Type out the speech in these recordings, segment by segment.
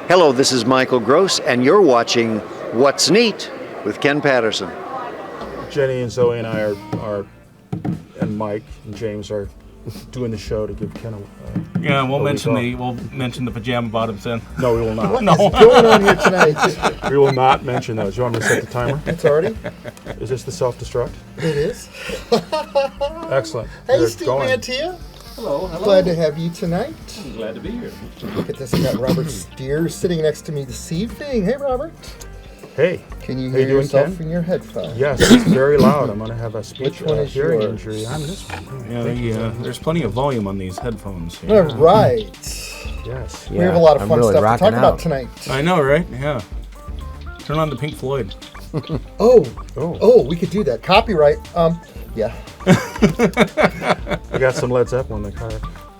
Hello, this is Michael Gross, and you're watching What's Neat with Ken Patterson. Jenny and Zoe and I are and Mike and James are doing the show to give Ken we'll mention the pajama bottoms then. No, we will not. What is going on here tonight? We will not mention those. You want me to set the timer? It's already? Is this the self-destruct? It is. Excellent. Hey, We're Steve going. Mantia. Hello. Glad to have you tonight. I'm glad to be here. Look at this. I got Robert Stears sitting next to me this evening. Hey, Robert. Hey. Can you How hear doing, yourself Ken? in your headphones? Yes, it's very loud. I'm going to have a Which one is hearing yours? injury on this one. Yeah, there's plenty of volume on these headphones here. All right. Yes. We have a lot of I'm fun really stuff to talk rocking about out. tonight. I know, right? Yeah. Turn on the Pink Floyd. Oh, we could do that. Copyright. Yeah. I got some Led Zeppelin in the car.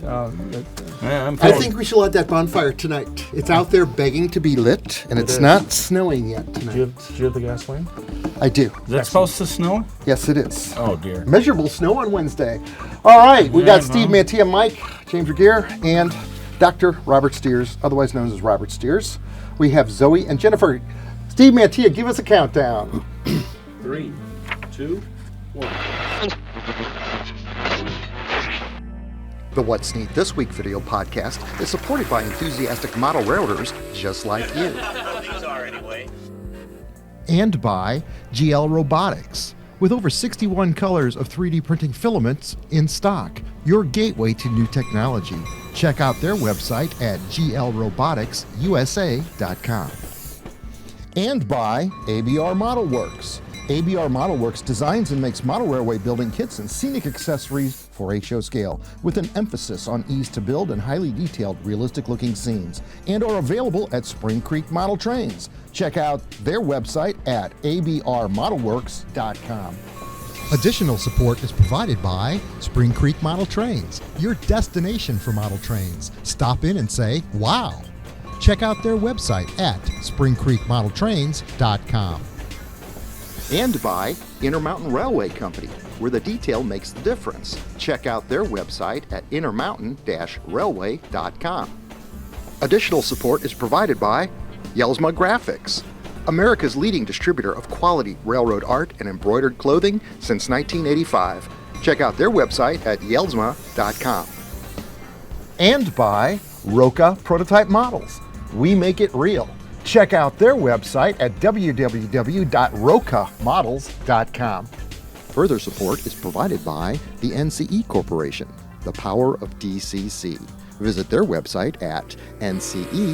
Yeah, I'm I feeling- think we should light that bonfire tonight. It's out there begging to be lit, and it's is. not snowing yet Do tonight. you have the gasoline? I do. Is that supposed to snow? Yes, it is. Oh, dear. Measurable snow on Wednesday. All right, we got Steve well. Mantia, Mike, James Regier, and Dr. Robert Stears, otherwise known as Robert Stears. We have Zoe and Jenifer. Steve Mantia, give us a countdown. 3, 2, 1. The What's Neat This Week video podcast is supported by enthusiastic model railroaders just like you. These are anyway. And by GL Robotics. With over 61 colors of 3D printing filaments in stock, your gateway to new technology. Check out their website at glroboticsusa.com. And by ABR Model Works. ABR Model Works designs and makes model railway building kits and scenic accessories for HO scale, with an emphasis on ease to build and highly detailed, realistic-looking scenes, and are available at Spring Creek Model Trains. Check out their website at abrmodelworks.com. Additional support is provided by Spring Creek Model Trains, your destination for model trains. Stop in and say, wow. Check out their website at springcreekmodeltrains.com. And by Intermountain Railway Company, where the detail makes the difference. Check out their website at intermountain-railway.com. Additional support is provided by Yelsma Graphics, America's leading distributor of quality railroad art and embroidered clothing since 1985. Check out their website at yelsma.com. And by Roka Prototype Models. We make it real. Check out their website at www.rocamodels.com. Further support is provided by the NCE Corporation, the power of DCC. Visit their website at ncedcc.com.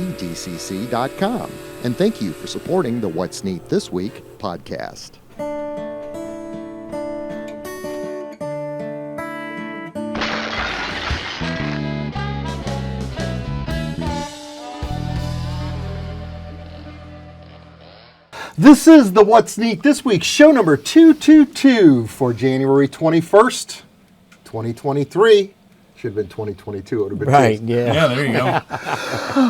And thank you for supporting the What's Neat This Week podcast. This is the What's Neat This Week, show number 222 for January 21st, 2023. Should have been 2022. It would have been Right, good. yeah. Yeah, there you go.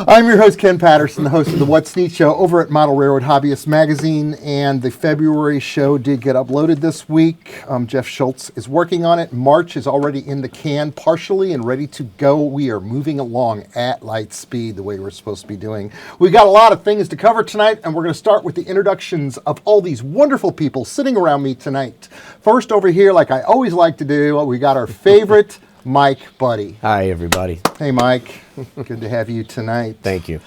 I'm your host, Ken Patterson, the host of the What's Neat Show over at Model Railroad Hobbyist Magazine, and the February show did get uploaded this week. Jeff Schultz is working on it. March is already in the can partially and ready to go. We are moving along at light speed the way we're supposed to be doing. We've got a lot of things to cover tonight, and we're going to start with the introductions of all these wonderful people sitting around me tonight. First over here, like I always like to do, we got our favorite Mike Budde. Hi, everybody. Hey, Mike. Good to have you tonight. Thank you.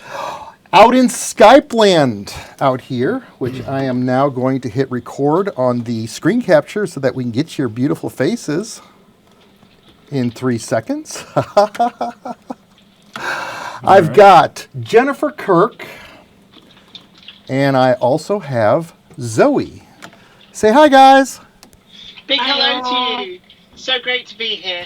Out in Skype land out here, which I am now going to hit record on the screen capture so that we can get your beautiful faces in 3 seconds. I've got Jenifer, Kirk, and I also have Zoe. Say hi, guys. Big hello to you. So great to be here.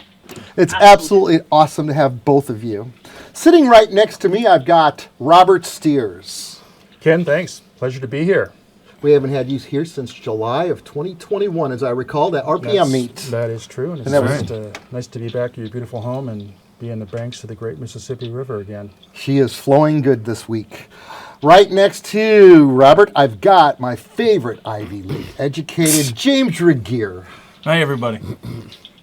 It's absolutely awesome to have both of you. Sitting right next to me, I've got Robert Stears. Ken, thanks. Pleasure to be here. We haven't had you here since July of 2021, as I recall, that RPM meet. That is true, and it's And that was- nice to be back at your beautiful home and be in the banks of the great Mississippi River again. She is flowing good this week. Right next to Robert, I've got my favorite Ivy League educated James Regier. Hi, everybody.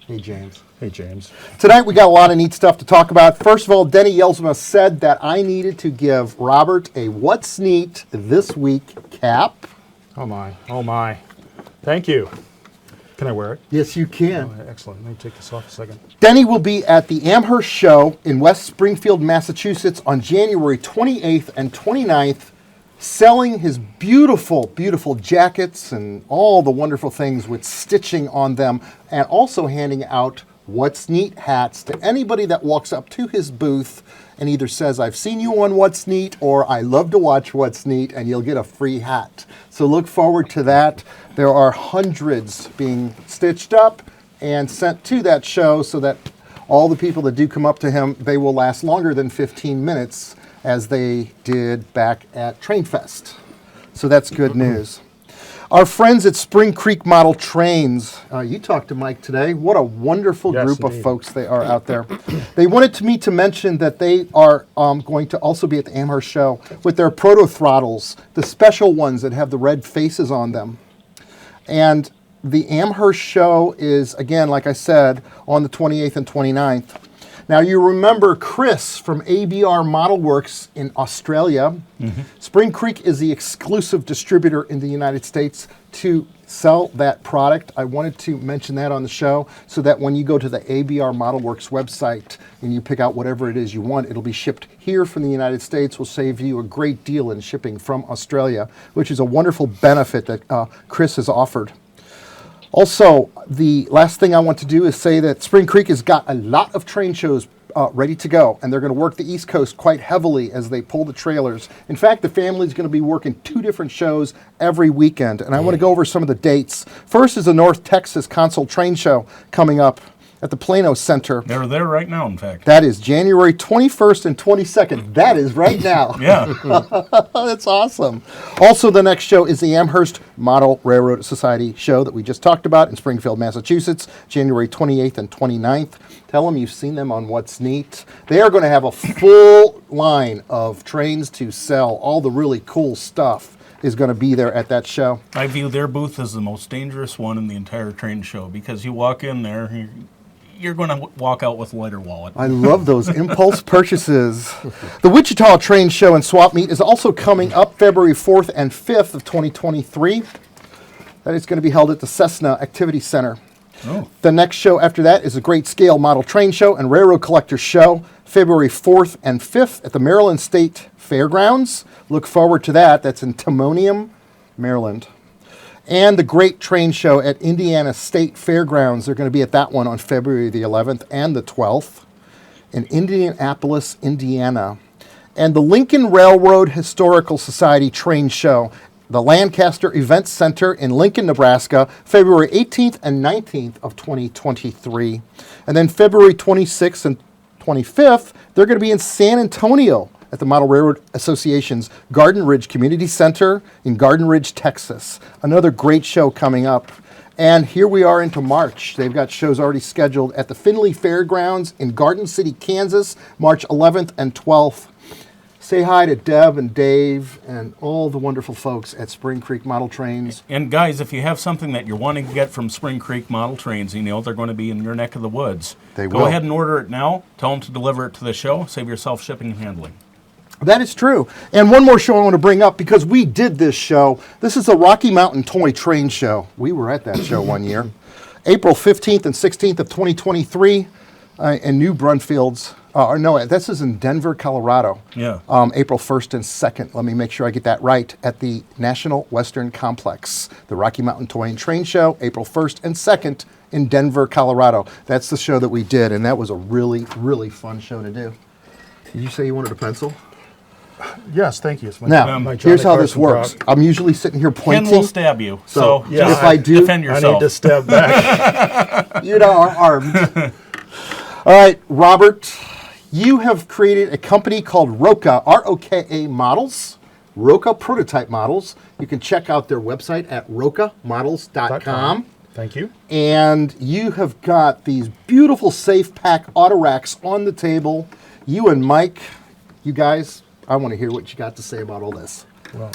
Hey, James. Hey, James. Tonight we got a lot of neat stuff to talk about. First of all, Denny Yelsma said that I needed to give Robert a What's Neat This Week cap. Oh, my. Oh, my. Thank you. Can I wear it? Yes, you can. Oh, excellent. Let me take this off a second. Denny will be at the Amherst Show in West Springfield, Massachusetts on January 28th and 29th, selling his beautiful, beautiful jackets and all the wonderful things with stitching on them, and also handing out What's Neat hats to anybody that walks up to his booth and either says, I've seen you on What's Neat, or I love to watch What's Neat, and you'll get a free hat. So look forward to that. There are hundreds being stitched up and sent to that show so that all the people that do come up to him, they will last longer than 15 minutes as they did back at Train Fest. So that's good news. Our friends at Spring Creek Model Trains, you talked to Mike today. What a wonderful group of folks they are out there. They wanted me to mention that they are going to also be at the Amherst Show with their proto throttles, the special ones that have the red faces on them. And the Amherst Show is, again, like I said, on the 28th and 29th. Now, you remember Chris from ABR Model Works in Australia. Mm-hmm. Spring Creek is the exclusive distributor in the United States to sell that product. I wanted to mention that on the show so that when you go to the ABR Model Works website and you pick out whatever it is you want, it'll be shipped here from the United States. Will save you a great deal in shipping from Australia, which is a wonderful benefit that Chris has offered. Also, the last thing I want to do is say that Spring Creek has got a lot of train shows ready to go, and they're going to work the East Coast quite heavily as they pull the trailers. In fact, the family's going to be working 2 different shows every weekend, and I want to go over some of the dates. First is the North Texas Console Train Show coming up at the Plano Center. They're there right now, in fact. That is January 21st and 22nd. That is right now. Yeah. That's awesome. Also, the next show is the Amherst Model Railroad Society show that we just talked about in Springfield, Massachusetts, January 28th and 29th. Tell them you've seen them on What's Neat. They are going to have a full line of trains to sell. All the really cool stuff is going to be there at that show. I view their booth as the most dangerous one in the entire train show because you walk in there, you're going to walk out with a lighter wallet. I love those impulse purchases. The Wichita Train Show and Swap Meet is also coming up February 4th and 5th of 2023. That is going to be held at the Cessna Activity Center. Oh. The next show after that is the Great Scale Model Train Show and Railroad Collectors Show, February 4th and 5th at the Maryland State Fairgrounds. Look forward to that. That's in Timonium, Maryland. And the Great Train Show at Indiana State Fairgrounds. They're going to be at that one on February the 11th and the 12th in Indianapolis, Indiana. And the Lincoln Railroad Historical Society Train Show, the Lancaster Event Center in Lincoln, Nebraska, February 18th and 19th of 2023. And then February 26th and 25th, they're going to be in San Antonio at the Model Railroad Association's Garden Ridge Community Center in Garden Ridge, Texas. Another great show coming up. And here we are into March. They've got shows already scheduled at the Findlay Fairgrounds in Garden City, Kansas, March 11th and 12th. Say hi to Deb and Dave and all the wonderful folks at Spring Creek Model Trains. And guys, if you have something that you're wanting to get from Spring Creek Model Trains, you know they're going to be in your neck of the woods. Go ahead and order it now. Tell them to deliver it to the show. Save yourself shipping and handling. That is true. And one more show I want to bring up because we did this show. This is the Rocky Mountain Toy Train Show. We were at that show one year. April 15th and 16th of 2023 in New Braunfels. This is in Denver, Colorado. Yeah. April 1st and 2nd. Let me make sure I get that right. At the National Western Complex. The Rocky Mountain Toy and Train Show, April 1st and 2nd in Denver, Colorado. That's the show that we did, and that was a really, really fun show to do. Did you say you wanted a pencil? Yes, thank you. Now, here's how this works. I'm usually sitting here pointing. Ken will stab you, so yeah, if I do, defend yourself. I need to step back. You know, armed. All right, Robert, you have created a company called Roka, R-O-K-A Models, Roka Prototype Models. You can check out their website at rokamodels.com. Thank you. And you have got these beautiful safe pack auto racks on the table. You and Mike, you guys, I want to hear what you got to say about all this. Well,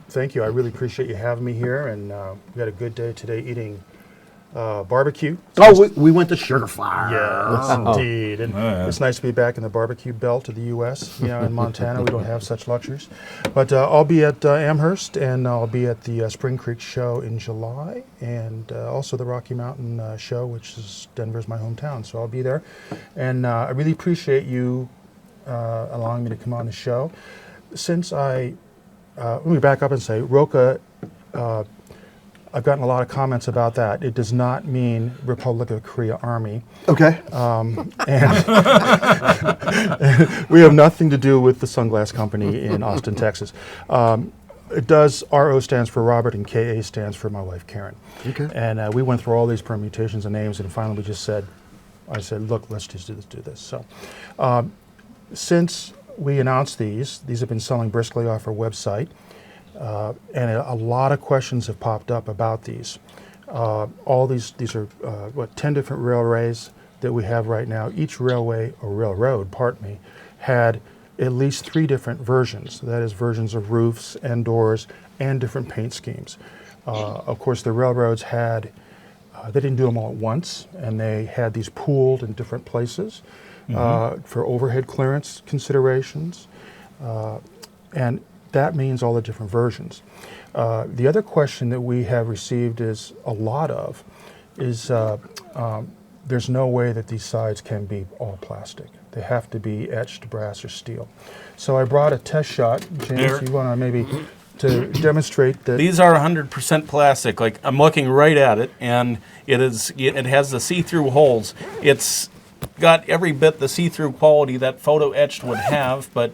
thank you. I really appreciate you having me here, and we had a good day today eating barbecue. Oh, we went to Sugar Fire. Yes, indeed. And it's nice to be back in the barbecue belt of the U.S. In Montana, we don't have such luxuries. But I'll be at Amherst, and I'll be at the Spring Creek Show in July, and also the Rocky Mountain Show, which is Denver's my hometown. So I'll be there. And I really appreciate you allowing me to come on the show. Since let me back up and say, Roca, I've gotten a lot of comments about that. It does not mean Republic of Korea Army. Okay. And we have nothing to do with the Sunglass Company in Austin, Texas. It does, RO stands for Robert and KA stands for my wife, Karen. Okay. And we went through all these permutations and names, and finally we just said, look, let's just do this. So since we announced these have been selling briskly off our website. And a lot of questions have popped up about these. All these are 10 different railways that we have right now. Each railway, or railroad, pardon me, had at least 3 different versions. That is, versions of roofs and doors and different paint schemes. Of course, the railroads they didn't do them all at once, and they had these pooled in different places for overhead clearance considerations. And that means all the different versions. The other question that we have received is there's no way that these sides can be all plastic. They have to be etched brass or steel. So I brought a test shot. James, you want to maybe to demonstrate that these are 100% plastic. Like, I'm looking right at it, and it has the see-through holes. It's got every bit the see-through quality that photo etched would have, but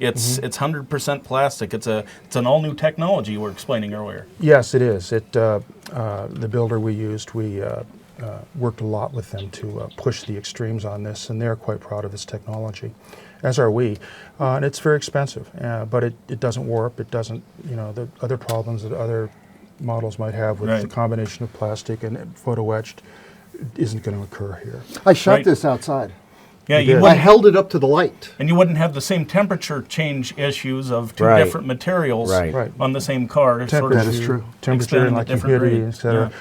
it's 100% plastic. It's an all new technology you were explaining earlier. Yes, it is. The builder we used, we worked a lot with them to push the extremes on this, and they're quite proud of this technology, as are we. And it's very expensive, but it doesn't warp. It doesn't, the other problems that other models might have with the combination of plastic and photo etched isn't going to occur here. I shot this outside. Yeah, I held it up to the light. And you wouldn't have the same temperature change issues of two different materials on the same car. That is true. Temperature and like humidity, etc.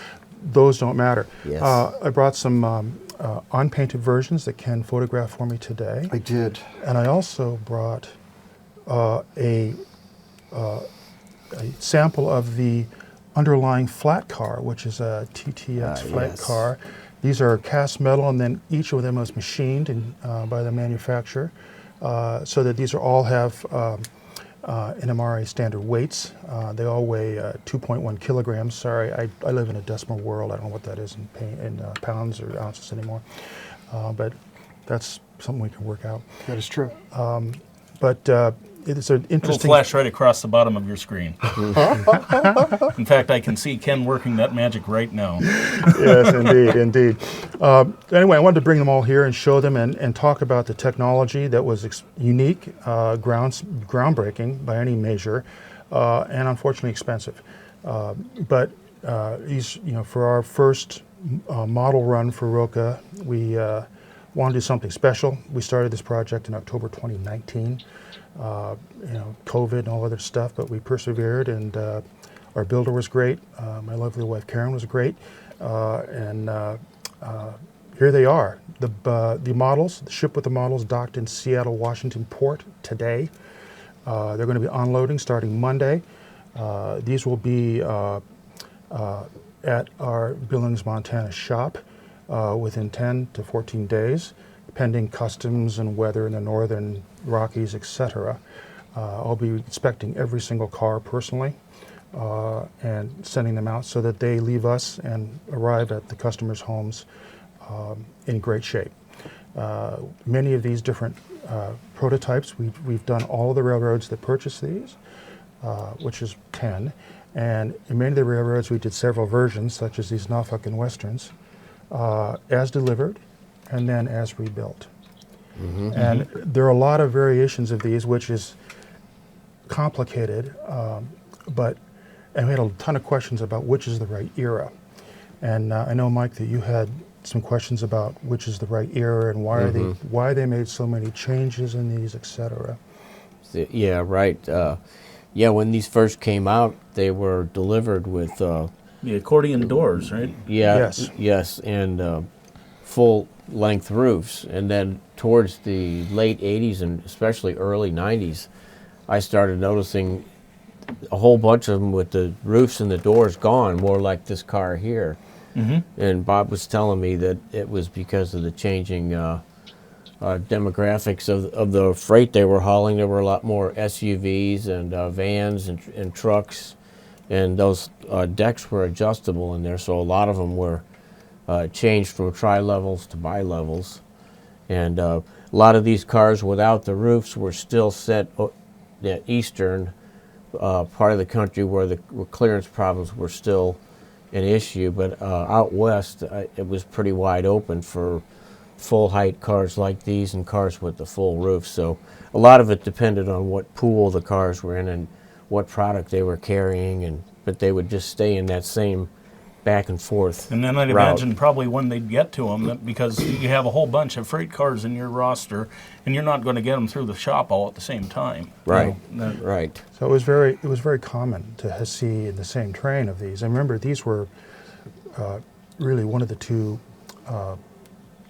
Those don't matter. Yes. I brought some unpainted versions that Ken photographed for me today. I did. And I also brought a sample of the underlying flat car, which is a TTX flat car. These are cast metal, and then each of them was machined by the manufacturer, so that these all have NMRA standard weights. They all weigh 2.1 kilograms. Sorry, I live in a decimal world. I don't know what that is in pounds or ounces anymore, but that's something we can work out. That is true. But it's an interesting. It'll flash right across the bottom of your screen. In fact, I can see Ken working that magic right now. Yes, indeed. Anyway, I wanted to bring them all here and show them and talk about the technology that was unique, groundbreaking by any measure, and unfortunately expensive. But these, for our first model run for Roca, we want to do something special. We started this project in October 2019. COVID and all other stuff, but we persevered, and our builder was great. My lovely wife Karen was great, and here they are. The models, the ship with the models docked in Seattle, Washington port today. They're going to be unloading starting Monday. These will be at our Billings, Montana shop within 10 to 14 days, pending customs and weather in the northern Rockies, etc. I'll be inspecting every single car personally and sending them out so that they leave us and arrive at the customers' homes in great shape. Many of these different prototypes, we've done all of the railroads that purchase these, which is 10. And in many of the railroads, we did several versions, such as these Norfolk and Westerns, as delivered and then as rebuilt. And there are a lot of variations of these, which is complicated, and we had a ton of questions about which is the right era. And I know, Mike, that you had some questions about which is the right era and why they made so many changes in these, etc. Yeah, right. When these first came out, they were delivered with The accordion doors, right? Yeah, Yes. yes, and full-length roofs. And then towards the late 80s and especially early 90s, I started noticing a whole bunch of them with the roofs and the doors gone, more like this car here. And Bob was telling me that it was because of the changing demographics of the freight they were hauling. There were a lot more SUVs and vans and trucks, and those decks were adjustable in there, so a lot of them were changed from tri-levels to bi-levels. And a lot of these cars without the roofs were still set the eastern part of the country where the clearance problems were still an issue, but out west it was pretty wide open for full height cars like these and cars with the full roof. So a lot of it depended on what pool the cars were in and what product they were carrying, but they would just stay in that same back and forth And then I'd route. imagine probably when they'd get to them, because you have a whole bunch of freight cars in your roster, and you're not going to get them through the shop all at the same time. Right, You know, right. So it was very common to see in the same train of these. I remember these were really one of the two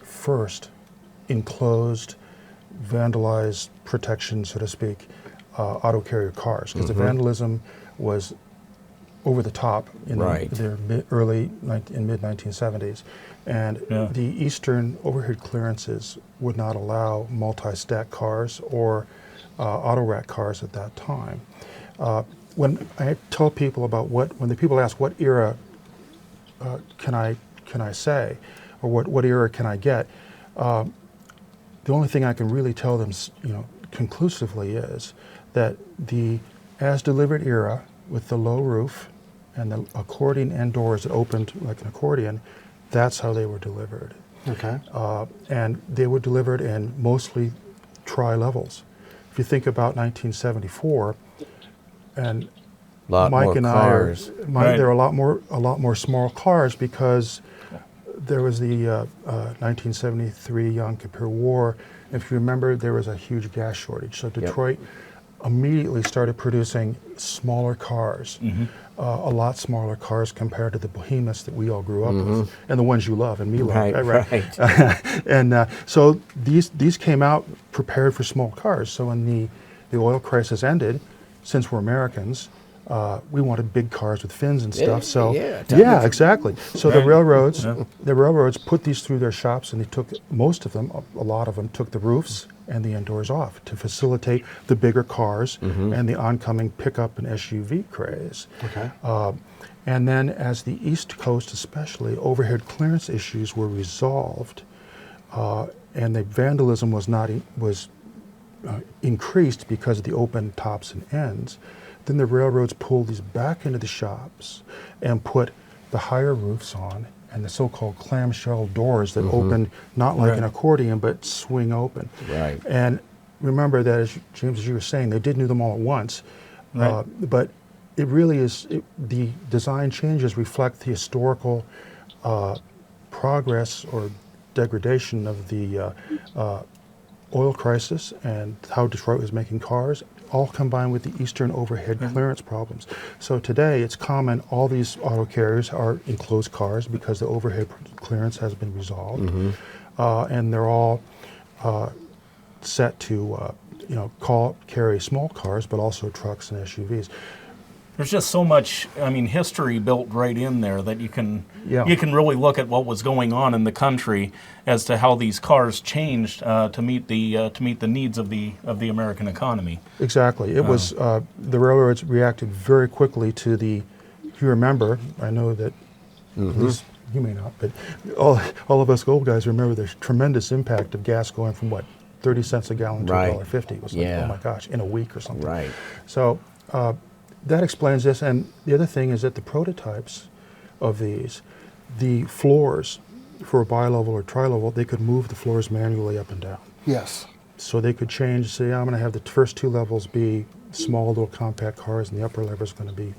first enclosed, vandalized protection, so to speak, auto carrier cars, because the vandalism was over the top in Right. the mid 1970s, and Yeah. the eastern overhead clearances would not allow multi-stack cars or auto rack cars at that time. When I tell people about when the people ask what era can I say, or what era can I get, the only thing I can really tell them, conclusively is that the as delivered era with the low roof and the accordion end doors that opened like an accordion, that's how they were delivered. Okay. And they were delivered in mostly tri-levels. If you think about 1974, and Lot Mike more and cars. Right. there were a lot more small cars because there was the 1973 Yom Kippur War. If you remember, there was a huge gas shortage. So Detroit immediately started producing smaller cars, a lot smaller cars compared to the behemoths that we all grew up with, and the ones you love and me love. Right. And so these came out prepared for small cars. So when the oil crisis ended, since we're Americans, we wanted big cars with fins and stuff. So yeah, exactly. So Right. the railroads put these through their shops, and they took most of them, a lot of them, took the roofs and the end doors off to facilitate the bigger cars and the oncoming pickup and SUV craze. Okay. And then, as the East Coast, especially, overhead clearance issues were resolved, and the vandalism was increased because of the open tops and ends. Then the railroads pulled these back into the shops and put the higher roofs on and the so-called clamshell doors that open not like an accordion but swing open. Right. And remember that, James, as you were saying, they didn't do them all at once, but it really is, the design changes reflect the historical progress or degradation of the oil crisis and how Detroit was making cars, all combined with the eastern overhead clearance problems. So today it's common, all these auto carriers are enclosed cars because the overhead clearance has been resolved, and they're all set to carry small cars, but also trucks and SUVs. There's just so much, history built right in there that you can Yeah. you can really look at what was going on in the country as to how these cars changed to meet the needs of the American economy. Exactly. It was, the railroads reacted very quickly to if you remember, I know that, at least you may not, but all of us old guys remember the tremendous impact of gas going from 30 cents a gallon to Right. $1.50. It was like, Yeah. oh my gosh, in a week or something. Right. So that explains this. And the other thing is that the prototypes of these, the floors for a bi-level or tri-level, they could move the floors manually up and down. Yes. So they could change, say, I'm going to have the first two levels be small little compact cars and the upper level is going to be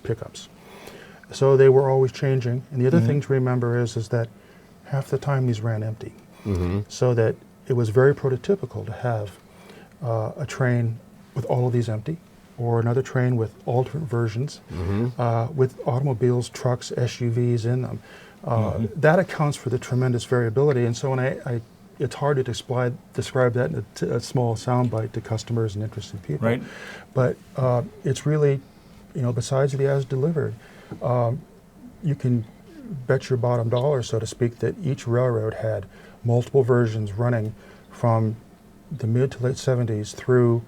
pickups. So they were always changing. And the other thing to remember is that half the time these ran empty. So that it was very prototypical to have a train with all of these empty or another train with alternate versions, with automobiles, trucks, SUVs in them. That accounts for the tremendous variability. And so when it's hard to describe that in a small soundbite to customers and interested people. Right. But it's really, besides the as delivered, you can bet your bottom dollar, so to speak, that each railroad had multiple versions running from the mid to late 70s through,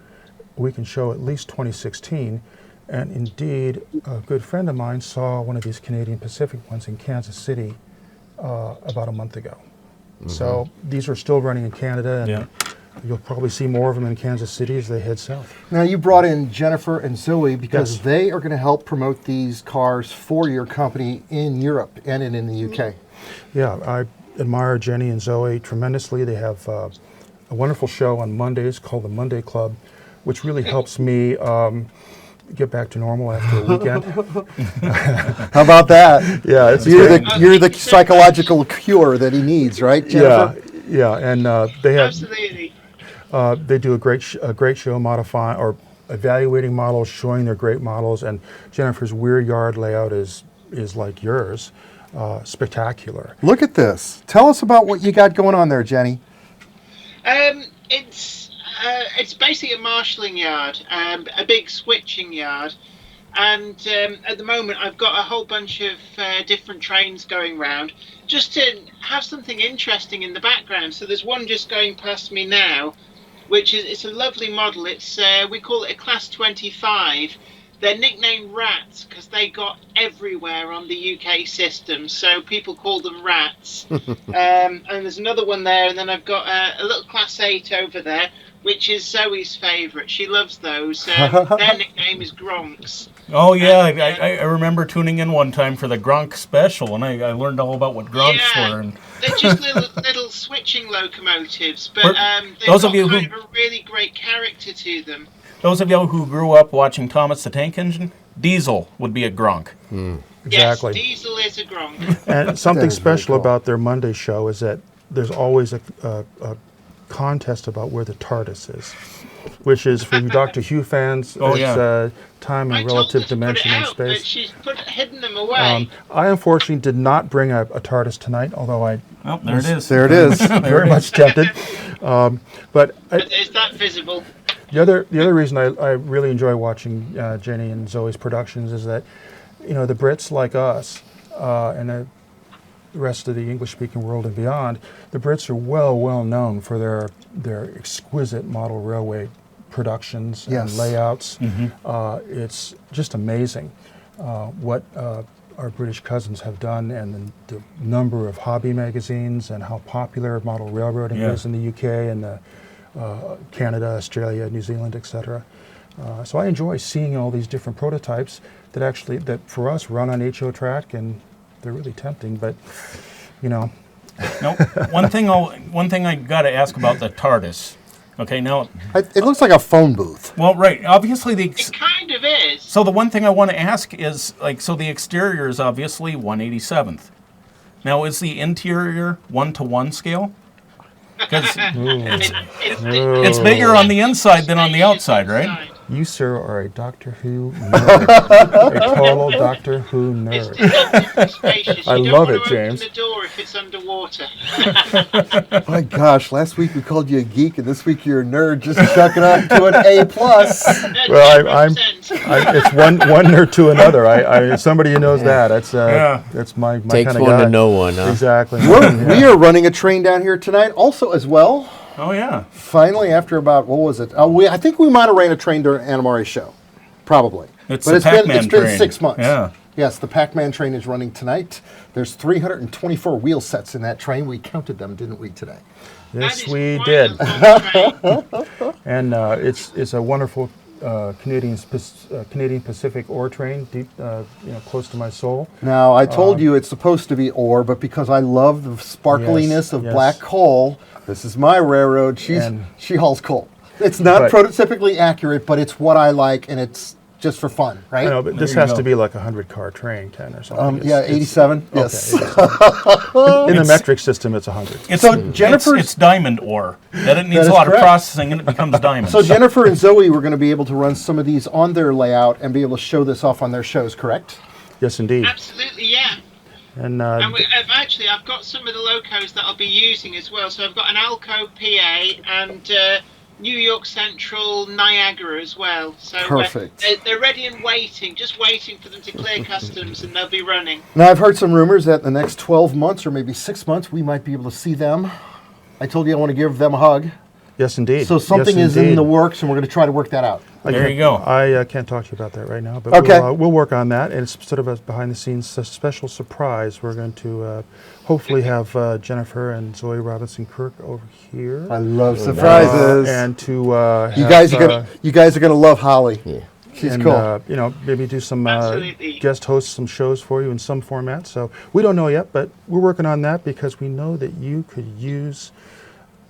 we can show at least 2016. And indeed, a good friend of mine saw one of these Canadian Pacific ones in Kansas City about a month ago. So these are still running in Canada, and you'll probably see more of them in Kansas City as they head south. Now, you brought in Jenifer and Zoe because they are going to help promote these cars for your company in Europe and in the UK. Yeah, I admire Jenny and Zoe tremendously. They have a wonderful show on Mondays called the Monday Club, which really helps me get back to normal after a weekend. How about that? Yeah, it's you're the psychological cure that he needs, right, Jenifer? Yeah, and they have Absolutely. they do a great show modifying or evaluating models, showing their great models, and Jennifer's Weir Yard layout is like yours, spectacular. Look at this. Tell us about what you got going on there, Jenny. It's basically a marshalling yard, a big switching yard, and at the moment I've got a whole bunch of different trains going round just to have something interesting in the background. So there's one just going past me now, which it's a lovely model. It's we call it a Class 25. They're nicknamed Rats because they got everywhere on the UK system, so people call them Rats. And there's another one there, and then I've got a little Class 8 over there, which is Zoe's favourite. She loves those. Their nickname is Gronks. Oh, yeah. I remember tuning in one time for the Gronk special, and I learned all about what Gronks were. And They're just little switching locomotives, but they've those got of you kind of a really great character to them. those of you who grew up watching Thomas the Tank Engine, Diesel would be a Gronk. Exactly. Yes, Diesel is a Gronk. And something That is very special cool. about their Monday show is that there's always a contest about where the TARDIS is, which is for you Doctor Who fans. Oh, it's yeah. time I and told relative her to put dimension it and out, but space. she's hidden them away. I unfortunately did not bring a TARDIS tonight, although I Oh, there it is. There it is. very much tempted. But But is that visible? the other reason I really enjoy watching Jenny and Zoe's productions is that, the Brits like us and the rest of the English-speaking world and beyond, the Brits are well known for their exquisite model railway productions Yes. and layouts. It's just amazing what our British cousins have done, and the number of hobby magazines and how popular model railroading is in the UK and Canada, Australia, New Zealand, etc. So I enjoy seeing all these different prototypes that for us run on HO track, and they're really tempting. But Now, one thing I got to ask about the TARDIS. Okay, now, It looks like a phone booth. well, right. Obviously, It kind of is. so the one thing I want to ask is so the exterior is obviously 1/87th. Now, is the interior 1:1 scale? Because it's bigger on the inside than on the outside, right? you, sir, are a Doctor Who nerd, a total Doctor Who nerd. It's spacious. I You don't love want it, to James. Open the door if it's underwater. My gosh, last week we called you a geek, and this week you're a nerd. Just chuck it up to an A+. Well, I'm 100%. it's one nerd to another. I somebody who knows that. That's my Takes kind of one guy. to know one, huh? Exactly. We are running a train down here tonight also as well. Oh, yeah. Finally, after about, what was it? I think we might have ran a train during Anna show. Probably. It's But the it's Pac-Man been train. 6 months. Yeah. Yes, the Pac-Man train is running tonight. There's 324 wheel sets in that train. We counted them, didn't we, today? That Yes, is we quite did. a long train. And it's a wonderful Canadian Pacific ore train, deep, close to my soul. Now, I told you it's supposed to be ore, but because I love the sparkliness of yes. black coal, this is my railroad. She hauls coal. It's not But- prototypically accurate, but it's what I like, and it's just for fun, right? I know, but this There you has to go. be like a 100-car training tent or something. Yeah, It's- 87. okay, Yes. 87. In the metric system, it's 100. It's, So Jenifer's- it's diamond ore. Then it needs is a lot correct. of processing and it becomes diamond. So Jenifer and Zoe were going to be able to run some of these on their layout and be able to show this off on their shows, correct? Yes, indeed. Absolutely, yeah. And And I've got some of the locos that I'll be using as well. So I've got an Alco PA and New York Central Niagara as well. So Perfect. They're ready and waiting, just waiting for them to clear customs, and they'll be running. Now, I've heard some rumors that in the next 12 months or maybe 6 months, we might be able to see them. I told you I want to give them a hug. yes, indeed. So something Yes, is in indeed. the works, and we're going to try to work that out. There you go. I can't talk to you about that right now, but Okay. we'll work on that. And it's sort of a behind-the-scenes special surprise. We're going to hopefully have Jenifer and Zoe Robinson Kirk over here. I love surprises. And to you have, guys are gonna love Holly. Yeah. She's and, cool. Maybe do some Absolutely. guest host some shows for you in some format. So we don't know yet, but we're working on that because we know that you could use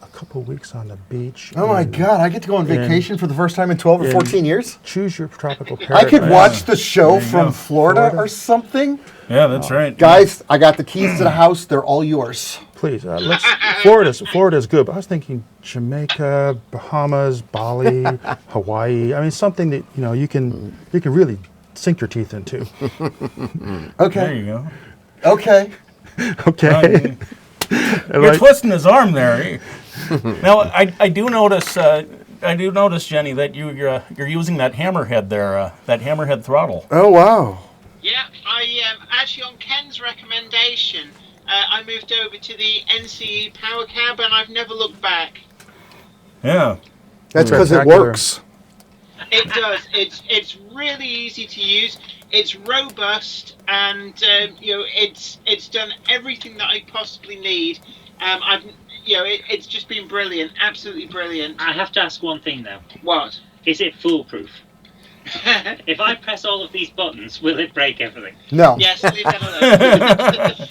a couple weeks on the beach. Oh my and God! I get to go on vacation for the first time in 12 or and 14 years. Choose your tropical I paradise. could watch the show There you from go. Florida or something. Yeah, that's right. Guys, I got the keys to the house. They're all yours. Please, Florida's good, but I was thinking Jamaica, Bahamas, Bali, Hawaii. I mean, something that you can really sink your teeth into. There Okay. you go. Okay. Okay. You're twisting his arm there. Now, I do notice, Jenny, that you're using that hammerhead there, that hammerhead throttle. Oh wow. Yeah, I actually on Ken's recommendation, I moved over to the NCE Power Cab, and I've never looked back. Yeah. That's because it Spectacular. works. It does. It's really easy to use. It's robust, and it's done everything that I possibly need. It's just been brilliant, absolutely brilliant. I have to ask one thing though. What? Is it foolproof? If I press all of these buttons, will it break everything? No. Yes, leave that alone.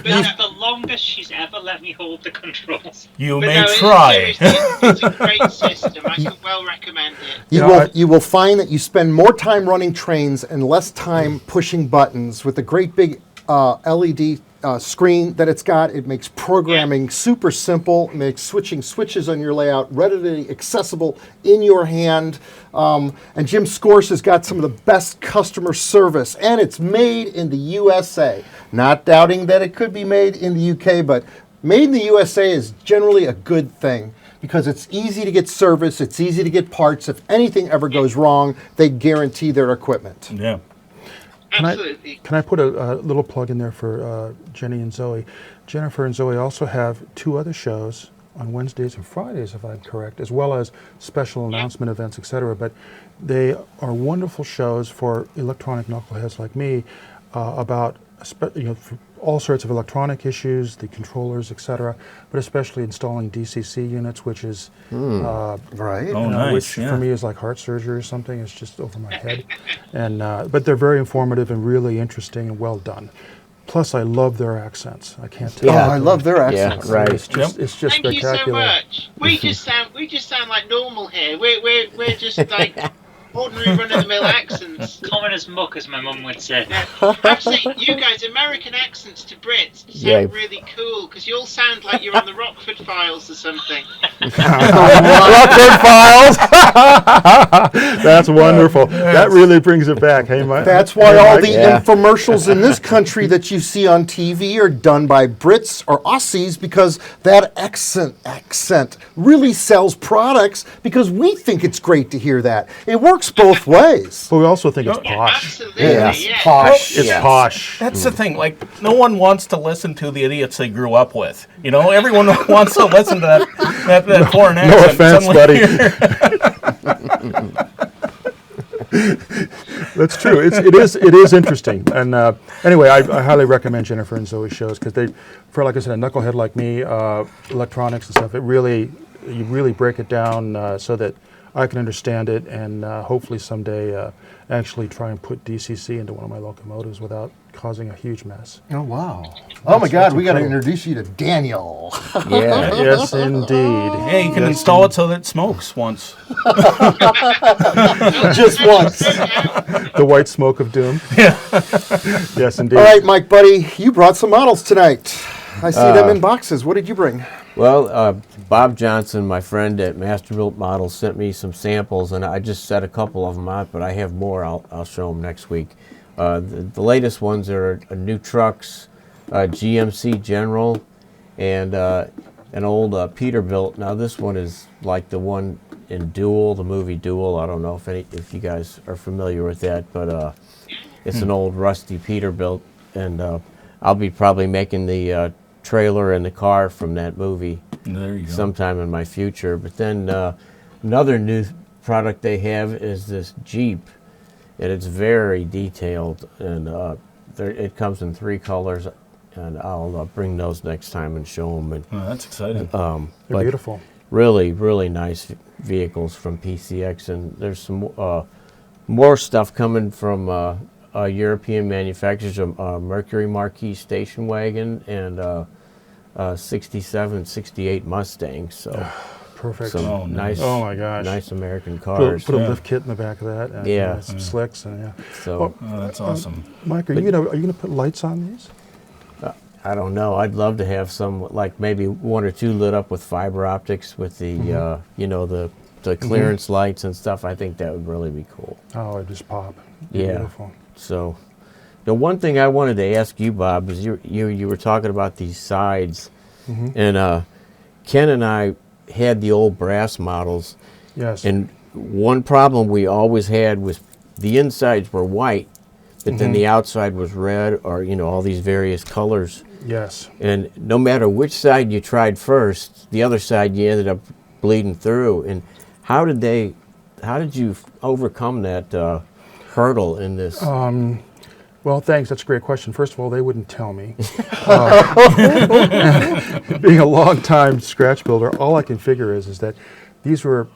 That's the longest she's ever let me hold the controls. You But may no, try. it's a great system. I can well recommend it. You will find that you spend more time running trains and less time pushing buttons with the great big LED screen that it's got. It makes programming super simple, makes switching switches on your layout readily accessible in your hand. And Jim Scorse has got some of the best customer service, and it's made in the USA. Not doubting that it could be made in the UK, but made in the USA is generally a good thing because it's easy to get service, it's easy to get parts. If anything ever goes wrong, they guarantee their equipment. Yeah. Absolutely. Can I put a little plug in there for Jenny and Zoe? Jenifer and Zoe also have 2 other shows on Wednesdays and Fridays, if I'm correct, as well as special announcement events, etc. But they are wonderful shows for electronic knuckleheads like me about for all sorts of electronic issues, the controllers, etc. But especially installing DCC units, which is Right. Oh, nice. which yeah. for me is like heart surgery or something. It's just over my head. And but they're very informative and really interesting and well done. Plus, I love their accents. I can't tell. Oh, you. I love their Yeah, accents. right. It's just Thank you so spectacular. much. We just sound like normal here. We're just like ordinary run-of-the-mill accents. Common as muck, as my mum would say. Actually, you guys, American accents to Brits sound Yeah. really cool because you all sound like you're on the Rockford Files or something. Rockford Files. That's wonderful. That really brings it back. Hey, Mike. That's why all the Yeah. infomercials in this country that you see on TV are done by Brits or Aussies because that accent really sells products because we think it's great to hear that. It works both ways. But we also think it's Yeah, posh. absolutely. Yeah. Yeah. Posh. It's Yes. posh. That's the thing. Like, no one wants to listen to the idiots they grew up with. Everyone wants to listen to that foreign accent. offense, Suddenly That's true. It is interesting. And anyway, I highly recommend Jenifer and Zoe's shows because for like I said, a knucklehead like me, electronics and stuff. You really break it down so that I can understand it, and hopefully someday actually try and put DCC into one of my locomotives without causing a huge mess. Oh, wow. Oh, my God, we got to incredible. introduce you to Daniel. Yeah. Yes, indeed. Hey, you can install it so that it smokes once. Just once. The white smoke of doom. Yeah. Yes, indeed. All right, Mike Budde, you brought some models tonight. I see them in boxes. What did you bring? Well, Bob Johnson, my friend at Masterbuilt Models, sent me some samples, and I just set a couple of them out, but I have more. I'll show them next week. The latest ones are a new trucks, GMC General, and an old Peterbilt. Now this one is like the one in Duel, the movie Duel. I don't know if you guys are familiar with that, but it's an old rusty Peterbilt, and I'll be probably making the trailer and the car from that movie There you go. sometime in my future. But then another new product they have is this Jeep, and it's very detailed, and it comes in 3 colors, and I'll bring those next time and show them. And, Oh, that's exciting. They're but beautiful. really, really nice vehicles from PCX, and there's some more stuff coming from European manufacturers, Mercury Marquis station wagon and 67, 68 Mustangs. So Perfect. some Oh, nice, Oh my gosh. nice American Put, cars. put a Yeah. lift kit in the back of that. And, Yeah. some slicks and yeah. So Oh, that's awesome. Mike, are you gonna put lights on these? I don't know. I'd love to have some, like maybe 1 or 2 lit up with fiber optics with the the clearance lights and stuff. I think that would really be cool. Oh, it just pop. Yeah. Beautiful. So, the one thing I wanted to ask you, Bob, is you were talking about these sides, and Ken and I had the old brass models, Yes. and one problem we always had was the insides were white, but then the outside was red, or all these various colors. yes. And no matter which side you tried first, the other side you ended up bleeding through. And how did you overcome that hurdle in this? Well, thanks. That's a great question. First of all, they wouldn't tell me. Being a long-time scratch builder, all I can figure is that these were,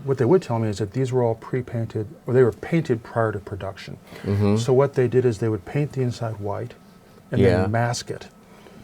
what they would tell me is that these were all pre-painted, or they were painted prior to production. So what they did is they would paint the inside white and Yeah. then mask it.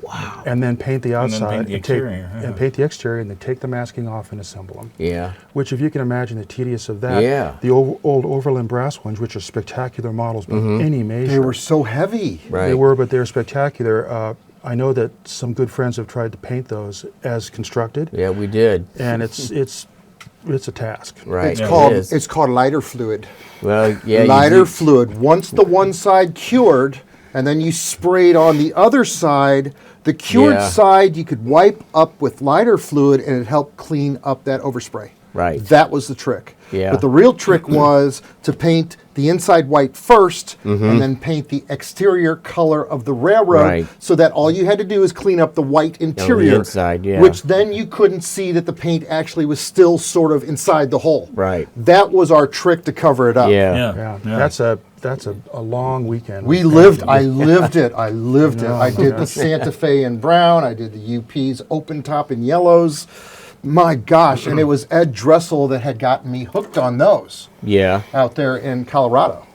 Wow. And then paint the And then outside paint the exterior, yeah. and paint the exterior, and then take the masking off and assemble them. Yeah. Which, if you can imagine the tedious of that, Yeah. the old Overland brass ones, which are spectacular models by any measure. They were so heavy. Right. They were, but they're spectacular. I know that some good friends have tried to paint those as constructed, Yeah, we did. and it's a task. Right. It's it called is. it's called lighter fluid. Well, yeah. Lighter fluid. Once the one side cured, and then you sprayed on the other side, the cured Yeah. side you could wipe up with lighter fluid, and it helped clean up that overspray. Right. That was the trick. Yeah. But the real trick was to paint the inside white first, and then paint the exterior color of the railroad, Right. so that all you had to do is clean up the white interior, inside, yeah. which then you couldn't see that the paint actually was still sort of inside the hole. Right. That was our trick to cover it up. Yeah. Yeah, that's a long weekend. We lived. I lived it. I lived it. I did the Santa Fe in brown. I did the UP's open top in yellows. My gosh! And it was Ed Dressel that had gotten me hooked on those Yeah. out there in Colorado.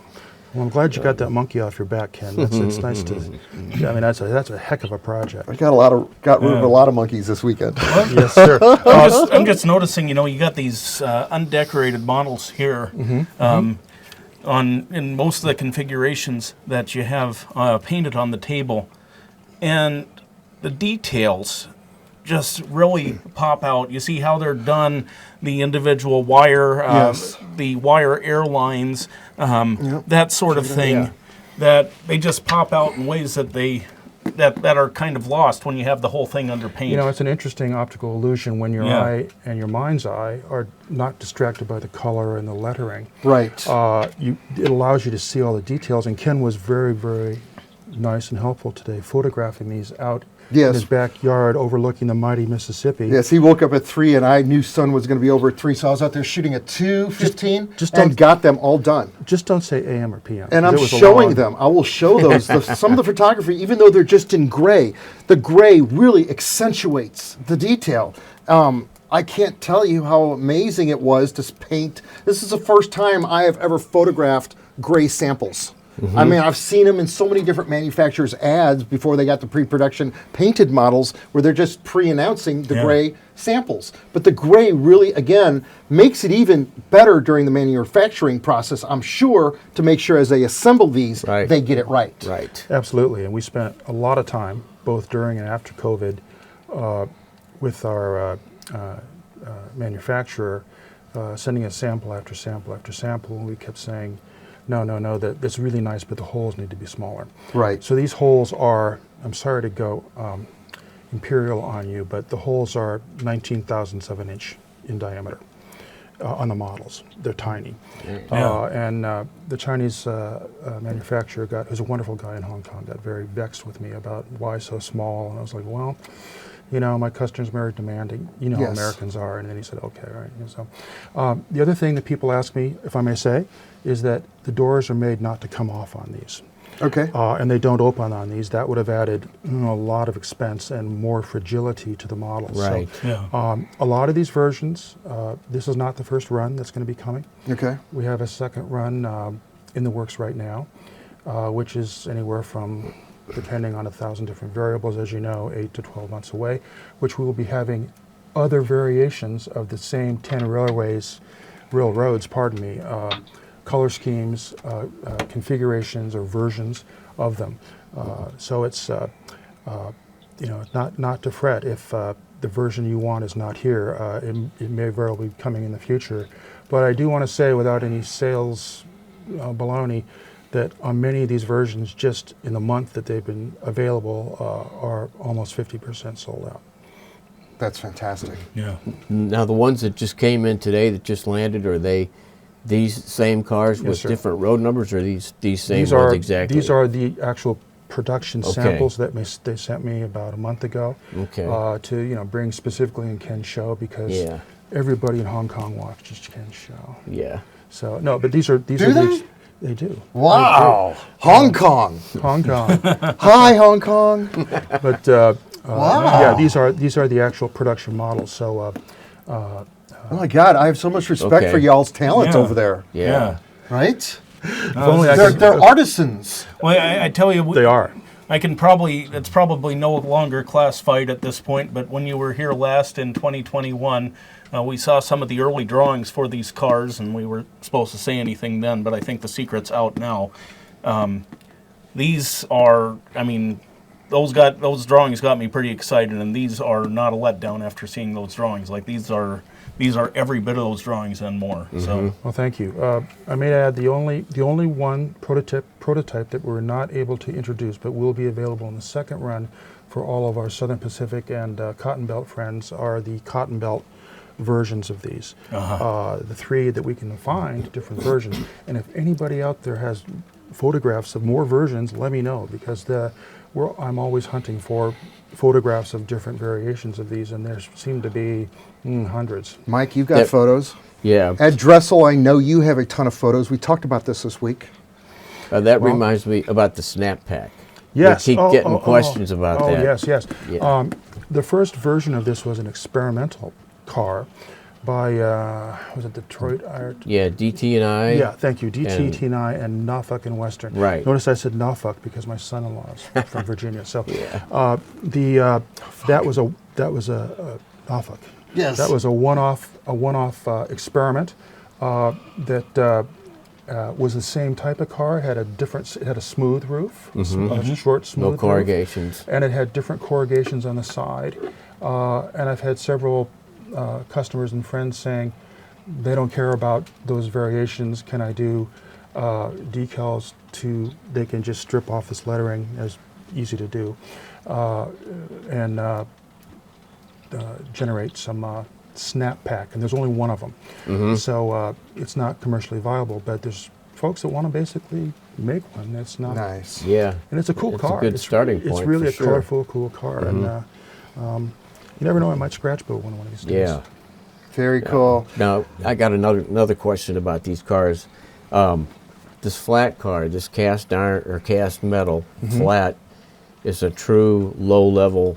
Well, I'm glad you got that monkey off your back, Ken. It's nice to. I mean, that's a heck of a project. I got rid of a lot of monkeys this weekend. Yes, sir. I'm just noticing, you got these undecorated models here in most of the configurations that you have painted on the table, and the details just really pop out. You see how they're done, the individual wire, Yes. the wire airlines, that sort of thing, that they just pop out in ways that that are kind of lost when you have the whole thing under paint. It's an interesting optical illusion when your eye and your mind's eye are not distracted by the color and the lettering. Right. It allows you to see all the details, and Ken was very, very nice and helpful today, photographing these out Yes. in his backyard overlooking the mighty Mississippi. Yes, he woke up at 3, and I knew sun was going to be over at 3, so I was out there shooting at 2:15 just and don't- got them all done. Just don't say AM or PM. And 'cause I'm it was a showing long- them. I will show those. Some of the photography, even though they're just in gray, the gray really accentuates the detail. I can't tell you how amazing it was to paint. This is the first time I have ever photographed gray samples. I mean, I've seen them in so many different manufacturers' ads before they got the pre-production painted models where they're just pre-announcing the gray samples. But the gray really, again, makes it even better during the manufacturing process, I'm sure, to make sure as they assemble these, they get it right. Right. Absolutely, and we spent a lot of time, both during and after COVID, with our manufacturer, sending us sample after sample after sample, and we kept saying, no, that's really nice, but the holes need to be smaller. Right. So these holes are, I'm sorry to go imperial on you, but the holes are 19 thousandths of an inch in diameter on the models. They're tiny. And the Chinese manufacturer who's a wonderful guy in Hong Kong, got very vexed with me about why so small. And I was like, well, you know, my customers are very demanding. You know how Americans are. And then he said, okay, all right. And so, the other thing that people ask me, if I may say, is that the doors are made not to come off on these. Okay. And they don't open on these. That would have added a lot of expense and more fragility to the models. Right. So, a lot of these versions, this is not the first run that's going to be coming. Okay. We have a second run in the works right now, which is anywhere from, depending on 1,000 different variables, as you know, 8 to 12 months away, which we will be having other variations of the same 10 railroads, color schemes, configurations or versions of them. So it's, not to fret if the version you want is not here. It may very well be coming in the future. But I do want to say, without any sales baloney, that on many of these versions, just in the month that they've been available, are almost 50% sold out. That's fantastic. Yeah. Now, the ones that just came in today that just landed, are they these same cars with different road numbers, or these same ones exactly? These are the actual production samples that they sent me about a month ago to bring specifically in Ken's show, because everybody in Hong Kong watches Ken's show. Yeah. So no, but these are they? They do. Wow. Hong Kong. Hong Kong. Hi, Hong Kong. But wow. Yeah, these are the actual production models. So. Oh my God! I have so much respect for y'all's talent over there. Yeah. Right? They're artisans. Well, I tell you, they are. It's probably no longer classified at this point, but when you were here last in 2021, we saw some of the early drawings for these cars, and we were supposed to say anything then, but I think the secret's out now. These are, those drawings got me pretty excited, and these are not a letdown after seeing those drawings. Like, these are every bit of those drawings and more. So, well, thank you. I may add the only one prototype that we're not able to introduce, but will be available in the second run for all of our Southern Pacific and Cotton Belt friends, are the Cotton Belt versions of these. The three that we can find, different versions. And if anybody out there has photographs of more versions, let me know, because I'm always hunting for photographs of different variations of these, and there seem to be hundreds. Mike, you've got photos. Yeah. At Dressel, I know you have a ton of photos. We talked about this week. That reminds me about the Snap Pack. Yes. We keep getting questions about that. Yes. Yeah. The first version of this was an experimental car by, was it Detroit? Yeah, DT&I. Yeah, thank you. DT&I and Norfolk and Western. Right. Notice I said Norfolk because my son-in-law is from Virginia. So that was a Norfolk. Yes. That was a one-off experiment that was the same type of car. It had a smooth roof, a short smooth no corrugations, roof, and it had different corrugations on the side. And I've had several customers and friends saying they don't care about those variations. Can I do decals they can just strip off this lettering, as easy to do, and generate some Snap Pack, and there's only one of them. So it's not commercially viable, but there's folks that want to basically make one that's not nice. Yeah, and it's a cool car. It's a good starting point. It's really for a colorful, cool car, and you never know, I might scratch build one of these days. Yeah, very cool. Now I got another question about these cars. This flat car, this cast iron or cast metal flat, is a true low level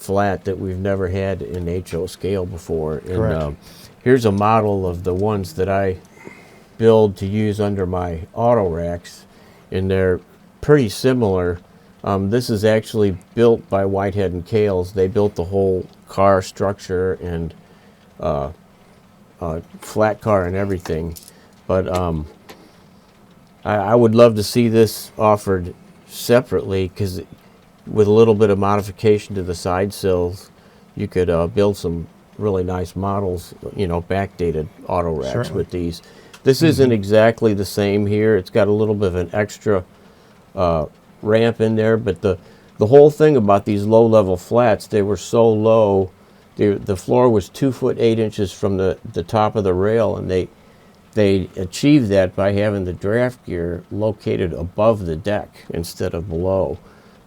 flat that we've never had in HO scale before. And Correct. here's a model of the ones that I build to use under my auto racks, and they're pretty similar. This is actually built by Whitehead and Kales. They built the whole car structure and flat car and everything. But I would love to see this offered separately, because with a little bit of modification to the side sills, you could build some really nice models, backdated auto racks Certainly. with these. This isn't exactly the same here. It's got a little bit of an extra ramp in there, but the whole thing about these low-level flats, they were so low, the floor was 2 foot 8 inches from the top of the rail, and they achieved that by having the draft gear located above the deck instead of below.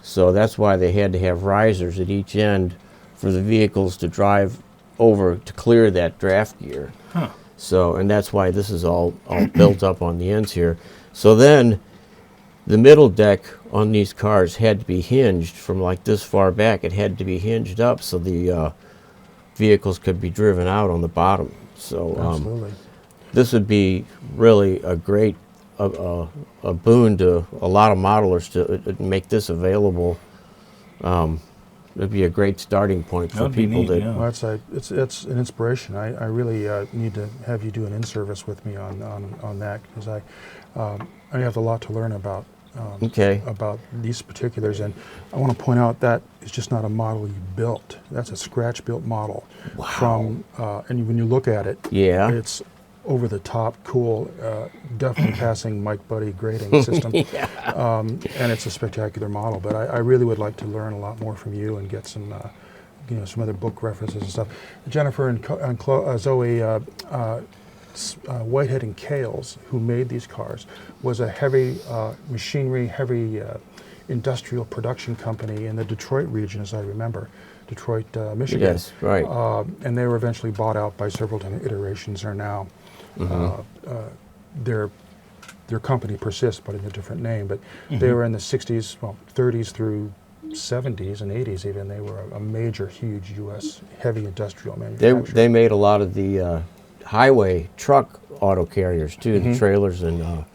So that's why they had to have risers at each end for the vehicles to drive over to clear that draft gear. Huh. So, and that's why this is all built up on the ends here. So then the middle deck on these cars had to be hinged from like this far back. It had to be hinged up so the vehicles could be driven out on the bottom. So Absolutely. this would be really a great a boon to a lot of modelers to make this available. It'd be a great starting point for That'd be people neat, that. yeah. Well, it's an inspiration. I really need to have you do an in-service with me on that, because I have a lot to learn about Okay. about these particulars. And I want to point out that it's just not a model you built. That's a scratch-built model. Wow. From and when you look at it, Yeah. it's over the top, cool, definitely passing Mike Budde grading system. And it's a spectacular model. But I really would like to learn a lot more from you and get some, some other book references and stuff. Jenifer and Zoe, Whitehead and Kales, who made these cars, was a heavy machinery, heavy industrial production company in the Detroit region, as I remember. Detroit, Michigan. Yes, right. And they were eventually bought out by several different iterations. Are now their company persists, but in a different name. But they were in the 60s, 30s through 70s and 80s even. They were a major, huge U.S. heavy industrial manufacturer. They made a lot of the highway truck auto carriers too. The trailers and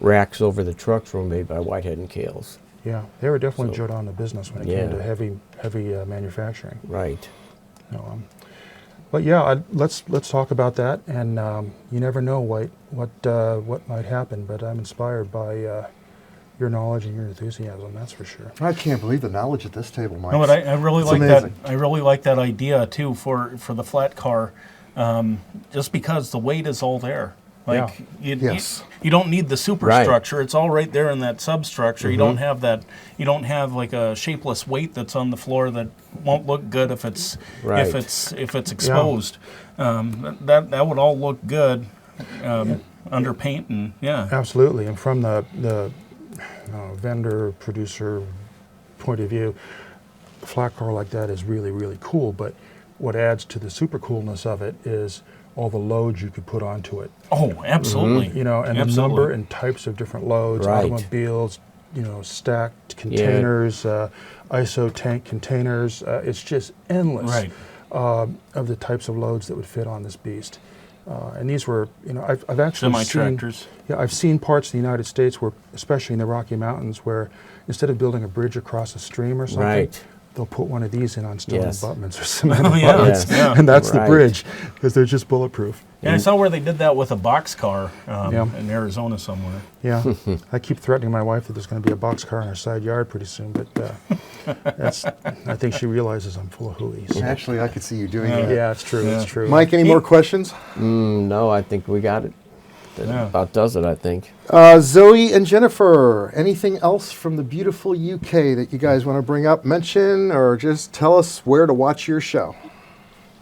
racks over the trucks were made by Whitehead and Kales. Yeah, they were definitely jut on the business when it came to heavy manufacturing. Right. But yeah, let's talk about that. And you never know what might happen. But I'm inspired by your knowledge and your enthusiasm. That's for sure. I can't believe the knowledge at this table, Mike. No, but I really It's like amazing. that. I really like that idea too for the flat car, just because the weight is all there. Like Yes. you don't need the superstructure. It's all right there in that substructure. You don't have that. You don't have like a shapeless weight that's on the floor that won't look good if it's if it's exposed. That would all look good under paint and Absolutely. And from the vendor producer point of view, a flat car like that is really, really cool. But what adds to the super coolness of it is all the loads you could put onto it. Oh, absolutely. And the number and types of different loads, automobiles, stacked containers, ISO tank containers. It's just endless of the types of loads that would fit on this beast. And these were, I've actually semi-tractors. I've seen parts in the United States where, especially in the Rocky Mountains, where instead of building a bridge across a stream or something, they'll put one of these in on stone abutments or cement abutments, and that's the bridge, because they're just bulletproof. Yeah, I saw where they did that with a boxcar in Arizona somewhere. Yeah, I keep threatening my wife that there's going to be a boxcar in our side yard pretty soon, but I think she realizes I'm full of hooey. So. Actually, I could see you doing that. Yeah, it's true. It's true. Mike, any more questions? No, I think we got it. That about does it, I think. Zoe and Jenifer, anything else from the beautiful UK that you guys want to bring up, mention, or just tell us where to watch your show?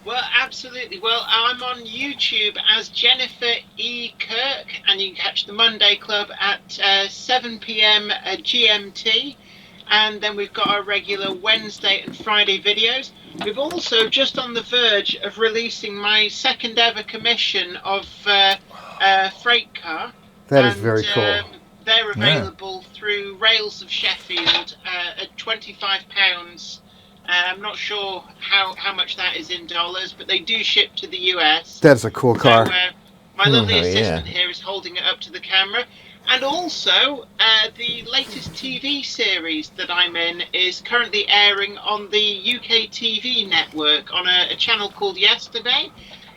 Well, absolutely. Well, I'm on YouTube as Jenifer E. Kirk, and you can catch the Monday Club at 7 p.m. GMT. And then we've got our regular Wednesday and Friday videos. We've also just on the verge of releasing my second ever commission of a freight car. That is very cool. They're available through Rails of Sheffield at £25 I'm not sure how much that is in dollars, but they do ship to the US. That's a cool car. So, my lovely Oh, assistant yeah. here is holding it up to the camera. And also, the latest TV series that I'm in is currently airing on the UK TV network on a channel called Yesterday.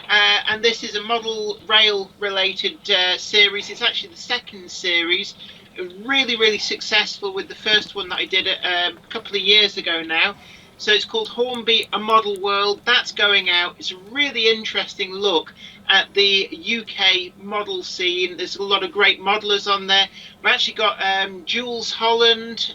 And this is a model rail related series. It's actually the second series. Really, really successful with the first one that I did a couple of years ago now. So it's called Hornby, A Model World. That's going out. It's a really interesting look at the UK model scene. There's a lot of great modelers on there. We've actually got Jules Holland,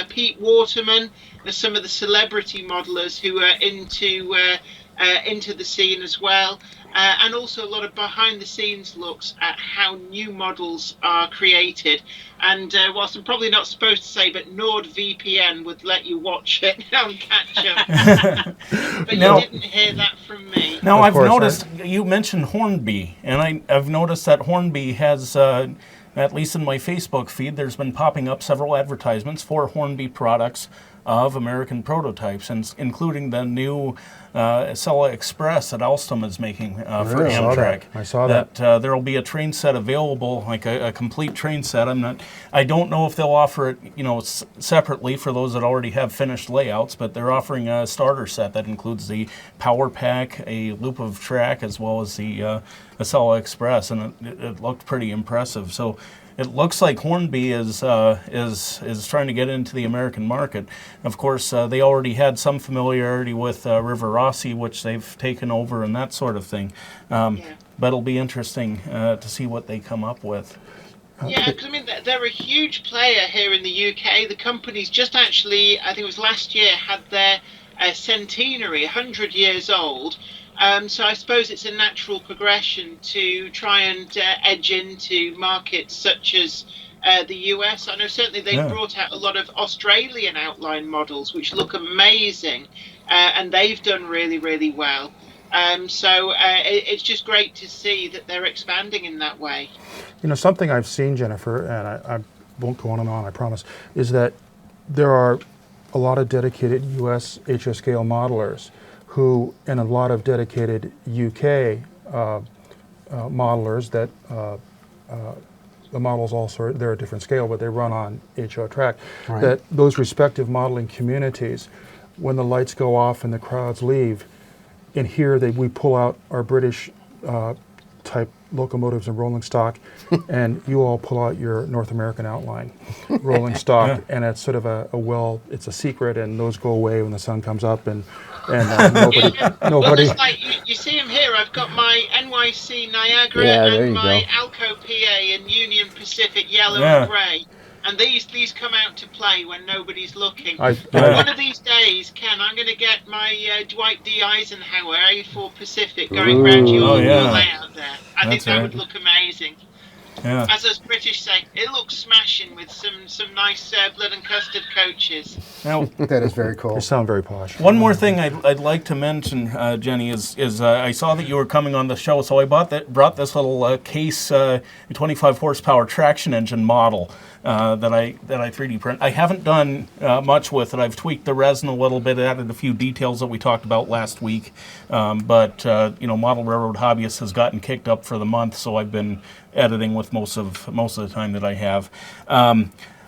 Pete Waterman. There's some of the celebrity modelers who are into the scene as well. And also a lot of behind-the-scenes looks at how new models are created. And whilst I'm probably not supposed to say, but NordVPN would let you watch it on catch-up. But Now- you didn't hear that from me. Now, Of I've course, noticed you mentioned Hornby, and I've noticed that Hornby has, at least in my Facebook feed, there's been popping up several advertisements for Hornby products of American prototypes, and including the new Acela Express that Alstom is making for Really? Amtrak. I saw that. There will be a train set available, like a complete train set. I don't know if they'll offer it, separately for those that already have finished layouts, but they're offering a starter set that includes the power pack, a loop of track, as well as the Acela Express, and it looked pretty impressive. So it looks like Hornby is trying to get into the American market. Of course, they already had some familiarity with River Rossi, which they've taken over and that sort of thing. But it'll be interesting to see what they come up with. Yeah, because they're a huge player here in the UK. The company's just actually, I think it was last year, had their centenary, 100 years old. So I suppose it's a natural progression to try and edge into markets such as the US. I know certainly they've brought out a lot of Australian outline models, which look amazing, and they've done really, really well. So it's just great to see that they're expanding in that way. Something I've seen, Jenifer, and I won't go on and on, I promise, is that there are a lot of dedicated US HS scale modelers who, and a lot of dedicated UK modelers that the models also, they're a different scale, but they run on HO track, that those respective modeling communities, when the lights go off and the crowds leave, in here we pull out our British type locomotives and rolling stock, and you all pull out your North American outline rolling stock, and it's sort of it's a secret, and those go away when the sun comes up, and nobody. Well, it's like you see them here. I've got my NYC Niagara and my Alco PA in Union Pacific yellow and grey. And these come out to play when nobody's looking. One of these days, Ken, I'm going to get my Dwight D. Eisenhower A4 Pacific going around your layout there. I think that would look amazing. Yeah. As us British say, it looks smashing with some nice blood and custard coaches. Now, That is very cool. They sound very posh. one more thing I'd like to mention, Jenny, is I saw that you were coming on the show, so I brought this little case 25 horsepower traction engine model that I 3D print. I haven't done much with it. I've tweaked the resin a little bit, added a few details that we talked about last week. But Model Railroad Hobbyist has gotten kicked up for the month, so I've been editing with most of the time that I have.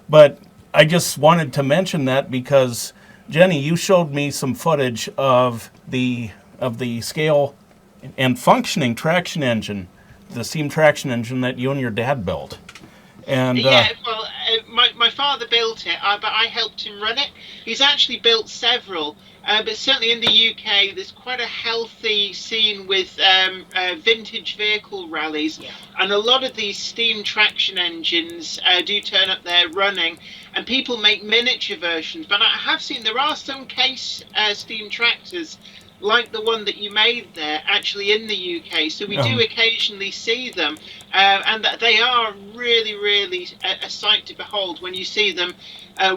But I just wanted to mention that because, Jenny, you showed me some footage of the scale and functioning traction engine, the steam traction engine that you and your dad built. And my father built it, but I helped him run it. He's actually built several, but certainly in the UK, there's quite a healthy scene with vintage vehicle rallies, and a lot of these steam traction engines do turn up there running, and people make miniature versions. But I have seen there are some case steam tractors like the one that you made there actually in the UK, so we do occasionally see them, and that they are really, really a sight to behold when you see them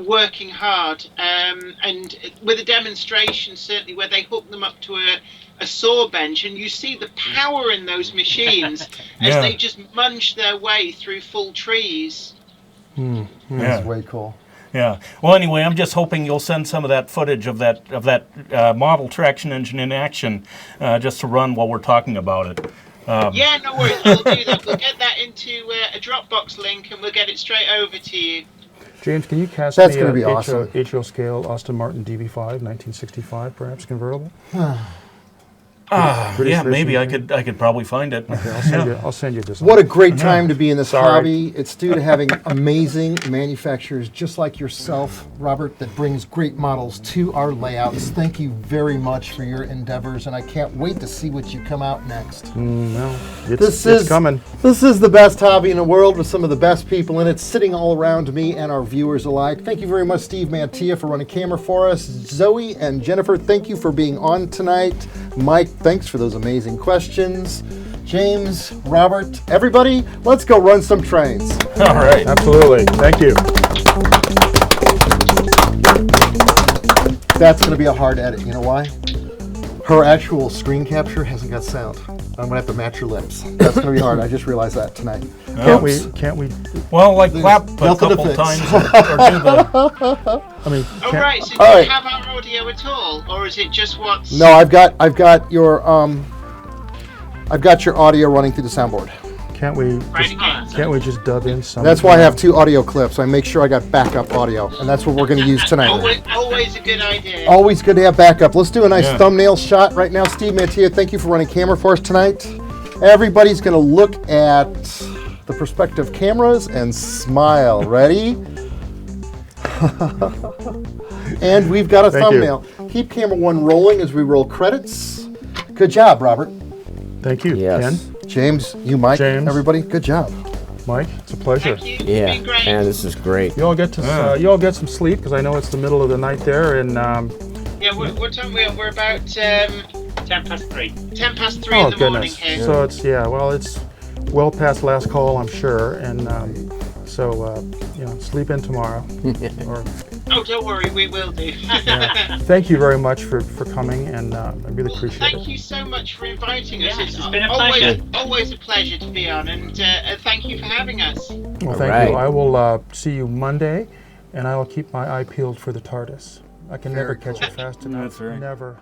working hard, and with a demonstration certainly where they hook them up to a saw bench, and you see the power in those machines as they just munch their way through full trees. That's way cool. Yeah. Well, anyway, I'm just hoping you'll send some of that footage of that model traction engine in action, just to run while we're talking about it. Yeah, no worries. We'll do that. We'll get that into a Dropbox link, and we'll get it straight over to you. James, can you cast That's me gonna be a awesome. HO scale Aston Martin DB5, 1965, perhaps convertible? British Yeah, maybe racing I could probably find it. Okay, I'll send you this. What a great time to be in this Sorry. hobby. It's due to having amazing manufacturers just like yourself, Robert, that brings great models to our layouts. Thank you very much for your endeavors, and I can't wait to see what you come out next. No, This it's is coming. This is the best hobby in the world with some of the best people in it sitting all around me and our viewers alike. Thank you very much, Steve Mantilla, for running camera for us. Zoe and Jenifer, thank you for being on tonight. Mike, thanks for those amazing questions. James, Robert, everybody, let's go run some trains. All right. Absolutely. Thank you. That's going to be a hard edit. You know why? Her actual screen capture hasn't got sound. I'm going to have to match her lips. That's going to be hard. I just realized that tonight. Can't we? Well, like clap a nothing to couple fix. times or do the. I mean, Oh, right. So do All you right. have our audio at all, or is it just what's? No, I've got your audio running through the soundboard. can't we? Right again. Can't we just dub in some? That's why I have two audio clips. I make sure I got backup audio, and that's what we're going to use tonight. Always a good idea. Always good to have backup. Let's do a nice Yeah. thumbnail shot right now. Steve Mantilla, thank you for running camera for us tonight. Everybody's going to look at the perspective cameras and smile. Ready? And we've got a Thank you. thumbnail. Keep camera one rolling as we roll credits. Good job, Robert. Thank you, Yes. Ken, James, you, Mike, James. everybody, good job. Mike. It's a pleasure. Thank you. Yeah, It's been great. and this is great. You all get to you all get some sleep because I know it's the middle of the night there, and Yeah, what time are we? We're about 3:10. 10 past 3 oh in the morning goodness. here. So it's well past last call, I'm sure, and so sleep in tomorrow. Or, Oh, don't worry, we will do. thank you very much for coming, and I really appreciate Thank it. you so much for inviting us. Yes, it's been a pleasure. Always a pleasure to be on, and thank you for having us. Well, All thank right. you. I will see you Monday, and I will keep my eye peeled for the TARDIS. I can never Very catch it fast enough. That's right. Never.